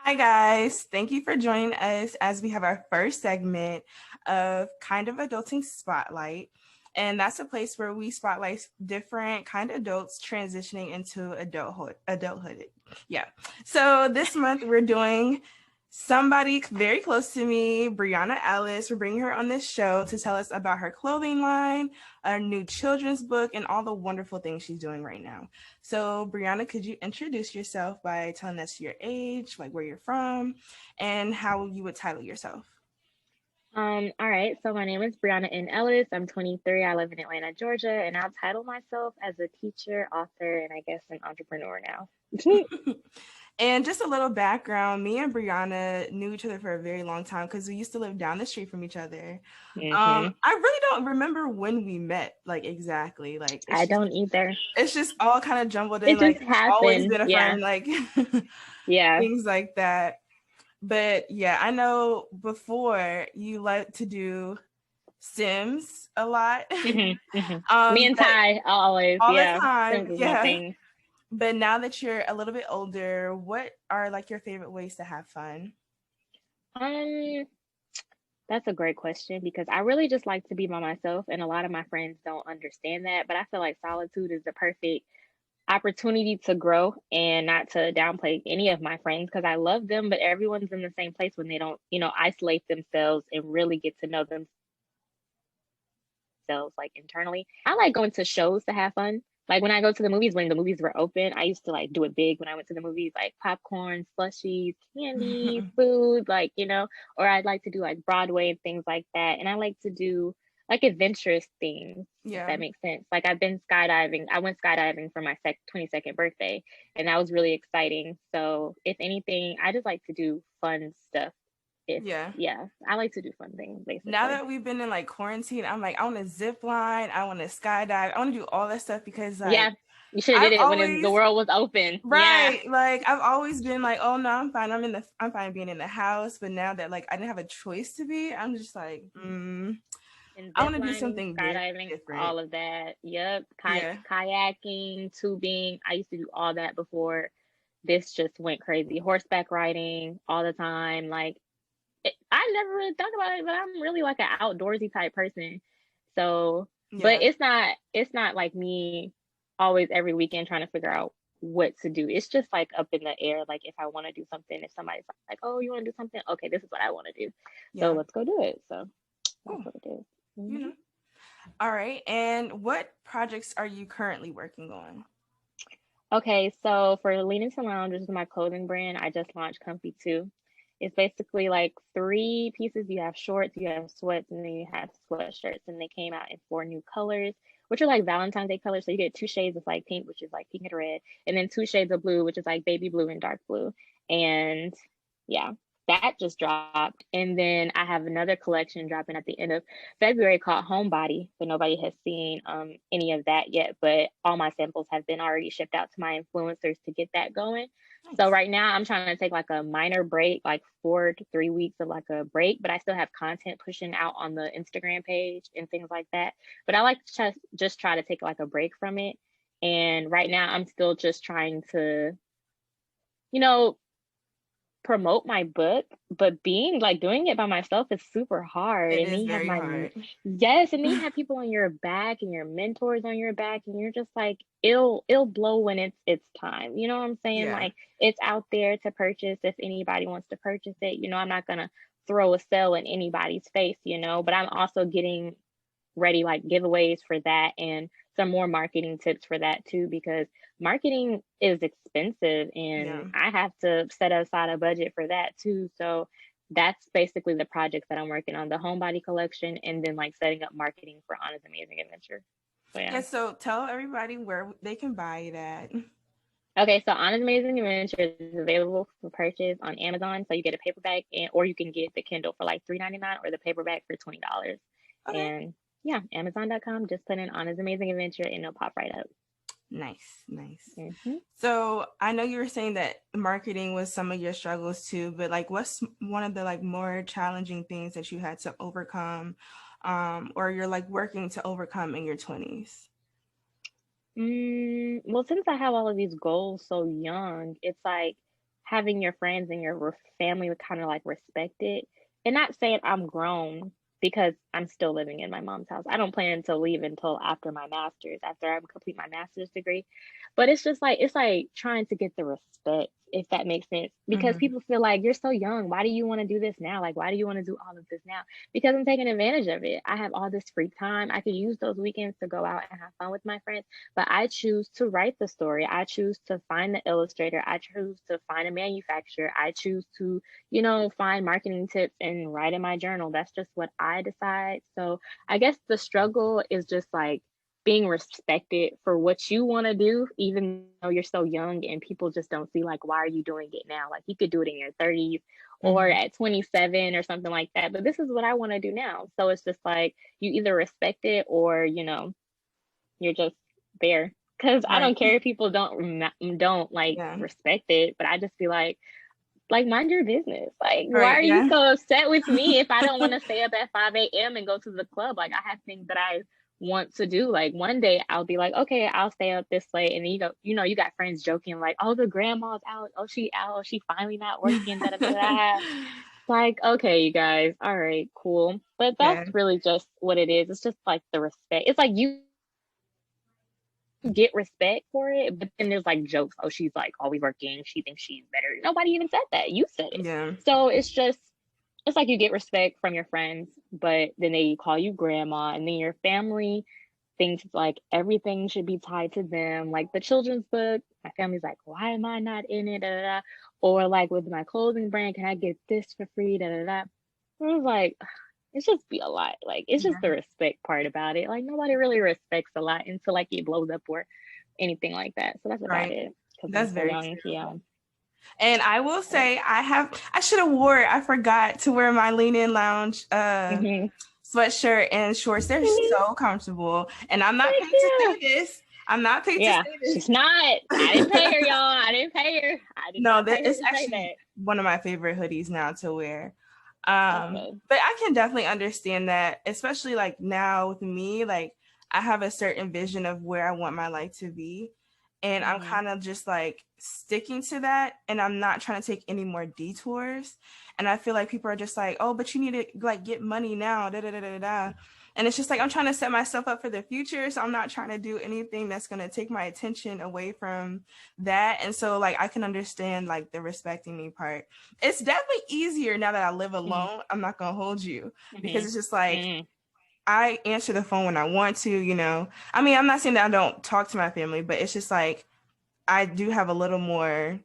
Hi, guys. Thank you for joining us as we have our first segment of Kind of Adulting Spotlight. And that's a place where we spotlight different kind of adults transitioning into adulthood. Yeah. So this month we're doing somebody very close to me, Briana Ellis. We're bringing her on this show to tell us about her clothing line, a new children's book, and all the wonderful things she's doing right now. So, Briana, could you introduce yourself by telling us your age, like where you're from, and how you would title yourself? All right. So my name is Briana N. Ellis. I'm 23. I live in Atlanta, Georgia, and I'll title myself as a teacher, author, and I guess an entrepreneur now. And just a little background, me and Briana knew each other for a very long time because we used to live down the street from each other. hmm I really don't remember when we met, like exactly. Like I don't either. it's just all kind of jumbled in, It like just always happened. been a Yeah. friend, like Yeah. things like that. But yeah, I know before you like to do Sims a lot. Me and But Ty always. all the Yeah. time, Sims is my yeah. thing. But now that you're a little bit older, what are like your favorite ways to have fun? Um, that's a great question because I really just like to be by myself, and a lot of my friends don't understand that. But I feel like solitude is the perfect opportunity to grow and not to downplay any of my friends because I love them, but everyone's in the same place when they don't, isolate themselves and really get to know themselves like internally. I like going to shows to have fun. Like when I go to the movies, when the movies were open, I used to like do it big when I went to the movies, like popcorn, slushies, candy, food, or I'd like to do like Broadway and things like that. And I like to do like adventurous things, if Yeah. that makes sense. Like I've been skydiving. I went skydiving for my 22nd birthday, and that was really exciting. So if anything, I just like to do fun stuff. If Yeah. Yeah, I like to do fun things Now basically. that we've been in like quarantine, I'm like, I want to zip line, I want to skydive, I want to do all that stuff because Yeah, like you should have I've did it when the always world was open. Yeah. right, like I've always been like, oh no, I'm fine. I'm fine being in the house. But now that like I didn't have a choice to be, I'm just like, And I zip want to do lining, something very skydiving, different. all of that. Yep. Yeah. Kayaking, tubing. I used to do all that before this just went crazy. Horseback riding all the time. Like, I never really thought about it, but I'm really like an outdoorsy type person. So, but Yeah. it's not like me always every weekend trying to figure out what to do. It's just like up in the air. Like if I want to do something, if somebody's like, "Oh, you want to do something? Okay, this is what I want to do. So Yeah. let's go do it." So that's Cool. what it is. You know. Mhm. All right. And what projects are you currently working on? Okay, so for Lean Into Lounge, which is my clothing brand, I just launched Comfy 2. It's basically like three pieces. You have shorts, you have sweats, and then you have sweatshirts. And they came out in four new colors, which are like Valentine's Day colors. So you get two shades of like pink, which is like pink and red, and then two shades of blue, which is like baby blue and dark blue. And yeah, that just dropped. And then I have another collection dropping at the end of February called Homebody, but nobody has seen any of that yet. But all my samples have been already shipped out to my influencers to get that going. So Nice. right now I'm trying to take like a minor break, like 4 to 3 weeks of like a break, but I still have content pushing out on the Instagram page and things like that. But I like to just try to take like a break from it. And right now I'm still just trying to, you know, promote my book, but being like doing it by myself is super hard. It And then is you have very my hard. yes, and then you have people on your back and your mentors on your back, and you're just like it'll blow when it's time. You know what I'm saying? Yeah. Like it's out there to purchase if anybody wants to purchase it. I'm not gonna throw a sale in anybody's face, but I'm also getting ready like giveaways for that and some more marketing tips for that too because marketing is expensive Yeah. and I have to set aside a budget for that too. So that's basically the projects that I'm working on, the homebody collection and then like setting up marketing for Anna's Amazing Adventure. So yeah. Yeah. So tell everybody where they can buy it at. Okay, so Anna's Amazing Adventure is available for purchase on Amazon. So you get a paperback or you can get the Kindle for like $3.99 or the paperback for $20. Okay. And yeah, Amazon.com, just put in Anna's Amazing Adventure and it'll pop right up. Nice. Nice. hmm So I know you were saying that marketing was some of your struggles too, but like what's one of the like more challenging things that you had to overcome or you're like working to overcome in your 20s? well, since I have all of these goals so young, it's like having your friends and your family kind of like respect it. And not saying I'm grown because I'm still living in my mom's house. I don't plan to leave until after my master's, after I complete my master's degree. But it's like trying to get the respect, if that makes sense. Because Mm-hmm. people feel like you're so young. Why do you want to do this now? Like, why do you want to do all of this now? Because I'm taking advantage of it. I have all this free time. I could use those weekends to go out and have fun with my friends. But I choose to write the story. I choose to find the illustrator. I choose to find a manufacturer. I choose to, find marketing tips and write in my journal. That's just what I decide. So I guess the struggle is just like being respected for what you want to do, even though you're so young and people just don't see like, why are you doing it now? Like you could do it in your 30s or Mm-hmm. at 27 or something like that. But this is what I want to do now. So it's just like you either respect it or, you're just there. Because I Right. don't care if people don't like Yeah. respect it, but I just be like mind your business. Like, why Right. are you Yeah. so upset with me if I don't want to stay up at 5 a.m. and go to the club? Like, I have things that I want to do. Like, one day I'll be like, okay, I'll stay up this late. And then you got friends joking, like, oh, the grandma's out. Oh, she out. Oh, she finally not working. Da, da, da, da. Like, okay, you guys. All right, cool. But that's Yeah. really just what it is. It's just like the respect. It's like you get respect for it, but then there's like jokes. Oh, she's like always working. She thinks she's better. Nobody even said that. You said it. Yeah. So it's like you get respect from your friends, but then they call you grandma, and then your family thinks like everything should be tied to them. Like the children's book, my family's like, why am I not in it? Da, da, da. Or like with my clothing brand, can I get this for free? Da, da, da. It was like, it's just be a lot. Like it's just the Yeah. respect part about it. Like nobody really respects a lot until like it blows up or anything like that. So that's about Right. it. Because I'm That's so very young. true. Yeah. And I will say I should have wore I forgot to wear my Lean In Lounge Mm-hmm. sweatshirt and shorts. They're Mm-hmm. so comfortable. And I'm not Heck paid to yeah. say this. I'm not paid to Yeah. say this. She's not. I didn't pay her, y'all. I didn't pay her. I did No, not that pay her it's to say actually that. one of my favorite hoodies now to wear. Okay. But I can definitely understand that, especially like now with me, like I have a certain vision of where I want my life to be. And I'm Mm-hmm. kind of just like sticking to that. And I'm not trying to take any more detours. And I feel like people are just like, oh, but you need to like get money now. Da, da, da, da, da. And it's just like I'm trying to set myself up for the future. So I'm not trying to do anything that's going to take my attention away from that. And so like I can understand like the respecting me part. It's definitely easier now that I live Mm-hmm. alone. I'm not gonna hold you because it's just Mm-hmm. like Mm-hmm. I answer the phone when I want to. I mean, I'm not saying that I don't talk to my family, but it's just like I do have a little more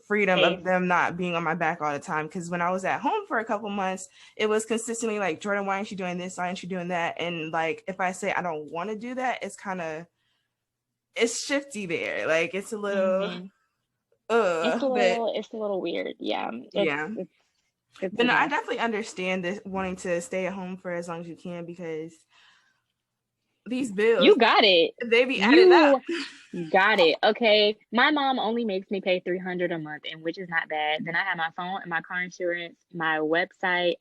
freedom of Pace. them not being on my back all the time. Because when I was at home for a couple months, it was consistently like, Jordan, why aren't you doing this? Why aren't you doing that? And like, if I say I don't want to do that, it's shifty there. Like, it's a little, Mm-hmm. It's a but little it's a little weird. Yeah. yeah. It's But a no, I mess. definitely understand this wanting to stay at home for as long as you can because these bills, You got it. they be adding up. You got it. Okay. My mom only makes me pay 300 a month, and which is not bad. Then I have my phone and my car insurance, my website,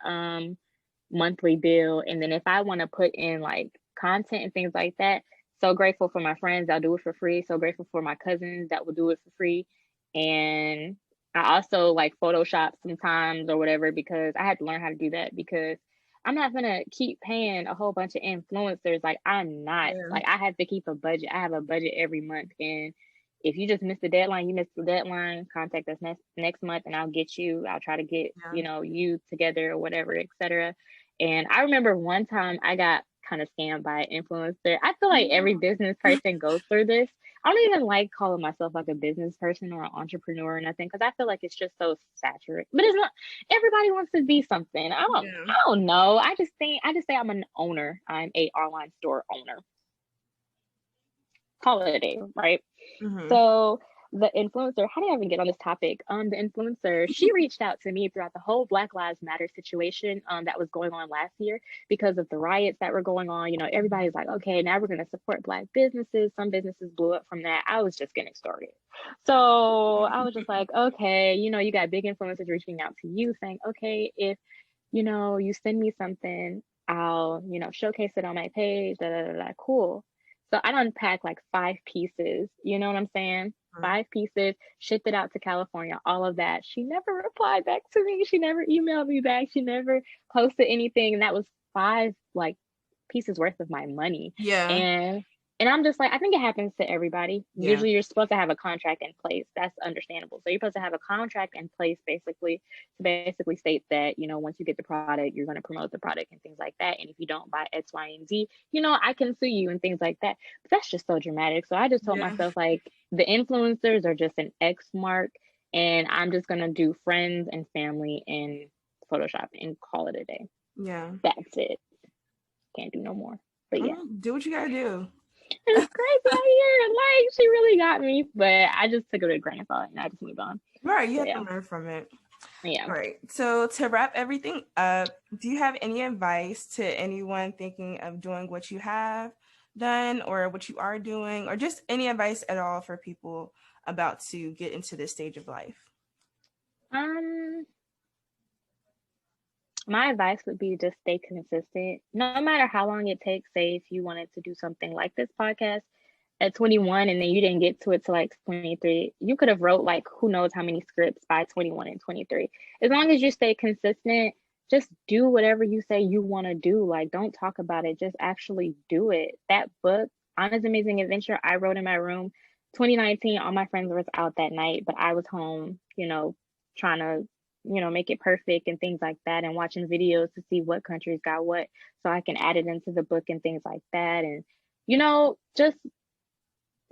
monthly bill, and then if I want to put in like content and things like that, so grateful for my friends that'll do it for free. So grateful for my cousins that will do it for free. And I also like Photoshop sometimes or whatever because I had to learn how to do that because I'm not gonna keep paying a whole bunch of influencers. Like I'm not. Yeah, Like I have to keep a budget. I have a budget every month, and if you just miss the deadline, you miss the deadline. Contact us next month, and I'll get you. I'll try to get yeah. you together or whatever, etc. And I remember one time I got kind of scammed by an influencer. I feel like every No. business person goes through this. I don't even like calling myself like a business person or an entrepreneur or nothing because I feel like it's just so saturated. But it's not. Everybody wants to be something. Yeah. I don't know. I just say I'm an owner. I'm a online store owner. Holiday, right? Mm-hmm. So the influencer, how did I even get on this topic? The influencer, she reached out to me throughout the whole Black Lives Matter situation that was going on last year because of the riots that were going on. Everybody's like, okay, now we're going to support Black businesses. Some businesses blew up from that. I was just getting started. So I was just like, okay, you got big influencers reaching out to you saying, okay, if, you send me something, I'll, showcase it on my page, da da da da, cool. So I unpacked like 5 pieces. You know what I'm saying? Mhm. 5 pieces, shipped it out to California, all of that. She never replied back to me. She never emailed me back. She never posted anything. And that was 5 pieces worth of my money. Yeah. And I'm just like, I think it happens to everybody. Yeah. Usually you're supposed to have a contract in place. That's understandable. So you're supposed to have a contract in place basically to basically state that, once you get the product, you're going to promote the product and things like that. And if you don't buy X, Y, and Z, I can sue you and things like that. But that's just so dramatic. So I just told Yeah. myself, like, the influencers are just an X mark. And I'm just going to do friends and family in Photoshop and call it a day. Yeah. That's it. Can't do no more. But yeah. Do what you gotta do. It's crazy out here. Like, she really got me, but I just took it with a grain of salt and I just moved on. Right, you So, have yeah. to learn from it. Yeah. All right. So to wrap everything up, do you have any advice to anyone thinking of doing what you have done or what you are doing, or just any advice at all for people about to get into this stage of life? My advice would be just stay consistent. No matter how long it takes. Say if you wanted to do something like this podcast at 21 and then you didn't get to it till like 23, you could have wrote like who knows how many scripts by 21 and 23. As long as you stay consistent, just do whatever you say you want to do. Like, don't talk about it, just actually do it. That book, Anna's Amazing Adventure, I wrote in my room 2019. All my friends were out that night, but I was home, trying to make it perfect and things like that, and watching videos to see what countries got what so I can add it into the book and things like that. And just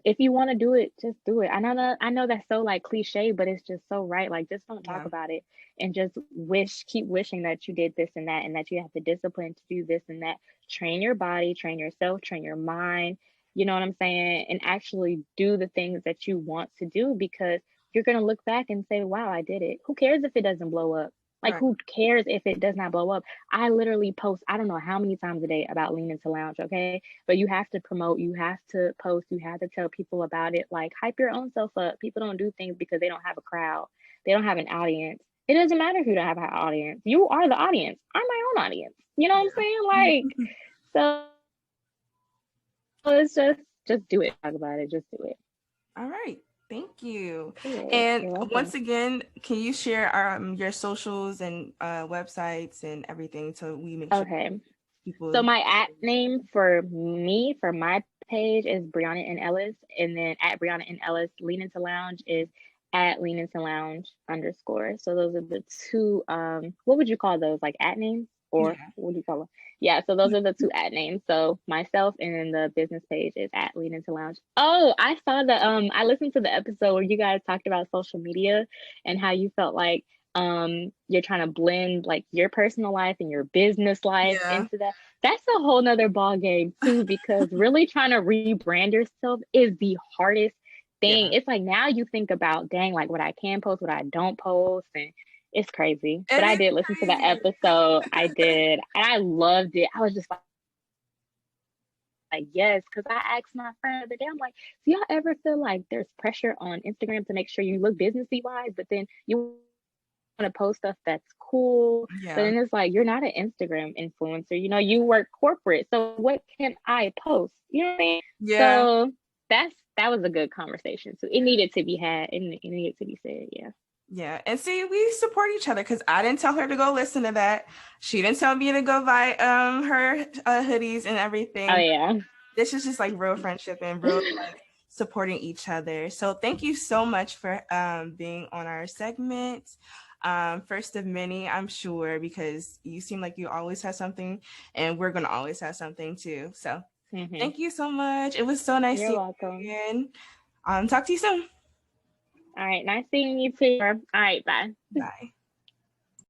if you want to do it, just do it. I know that's so like cliche, but it's just so right. Like, just don't talk Yeah. about it and just keep wishing that you did this and that, and that you have the discipline to do this and that. Train your body, train yourself, train your mind, you know what I'm saying? And actually do the things that you want to do, because you're going to look back and say, wow, I did it. Who cares if it doesn't blow up? Like, Right. who cares if it does not blow up? I literally post, I don't know how many times a day about Lean Into Lounge, okay? But you have to promote, you have to post, you have to tell people about it. Like, hype your own self up. People don't do things because they don't have a crowd, they don't have an audience. It doesn't matter if you don't have an audience. You are the audience. I'm my own audience. You know what I'm saying? Like, so it's just do it. Talk about it. Just do it. All right. Thank you. You're And welcome. once again, can you share your socials and websites and everything so we make sure Okay. people. So my at name for me, for my page, is Briana N. Ellis. And then at Briana N. Ellis, Lean Into Lounge is at Lean Into Lounge _. So those are the two, what would you call those? Like at names? Or what do you call them? Yeah, so those are the two at names. So myself, and then the business page is at Lean Into Lounge. Oh, I saw I listened to the episode where you guys talked about social media and how you felt like you're trying to blend like your personal life and your business life into that. That's a whole nother ball game too, because really trying to rebrand yourself is the hardest thing. It's like, now you think about, dang, like what I can post, what I don't post, and it's crazy. But I did listen to that episode. I did, and I loved it. I was just like, yes, because I asked my friend the other day, I'm like, do y'all ever feel like there's pressure on Instagram to make sure you look businessy wise, but then you want to post stuff that's cool, but then it's like, you're not an Instagram influencer, you work corporate, so what can I post? You know what I mean? So that was a good conversation. So it needed to be had, and it needed to be said. Yeah, and see, we support each other, because I didn't tell her to go listen to that. She didn't tell me to go buy her hoodies and everything. Oh yeah, this is just like real friendship and real like supporting each other. So thank you so much for being on our segment. First of many, I'm sure, because you seem like you always have something, and we're gonna always have something too. So thank you so much. It was so nice You're seeing welcome. you again. Talk to you soon. All right, nice seeing you too. All right, bye. Bye.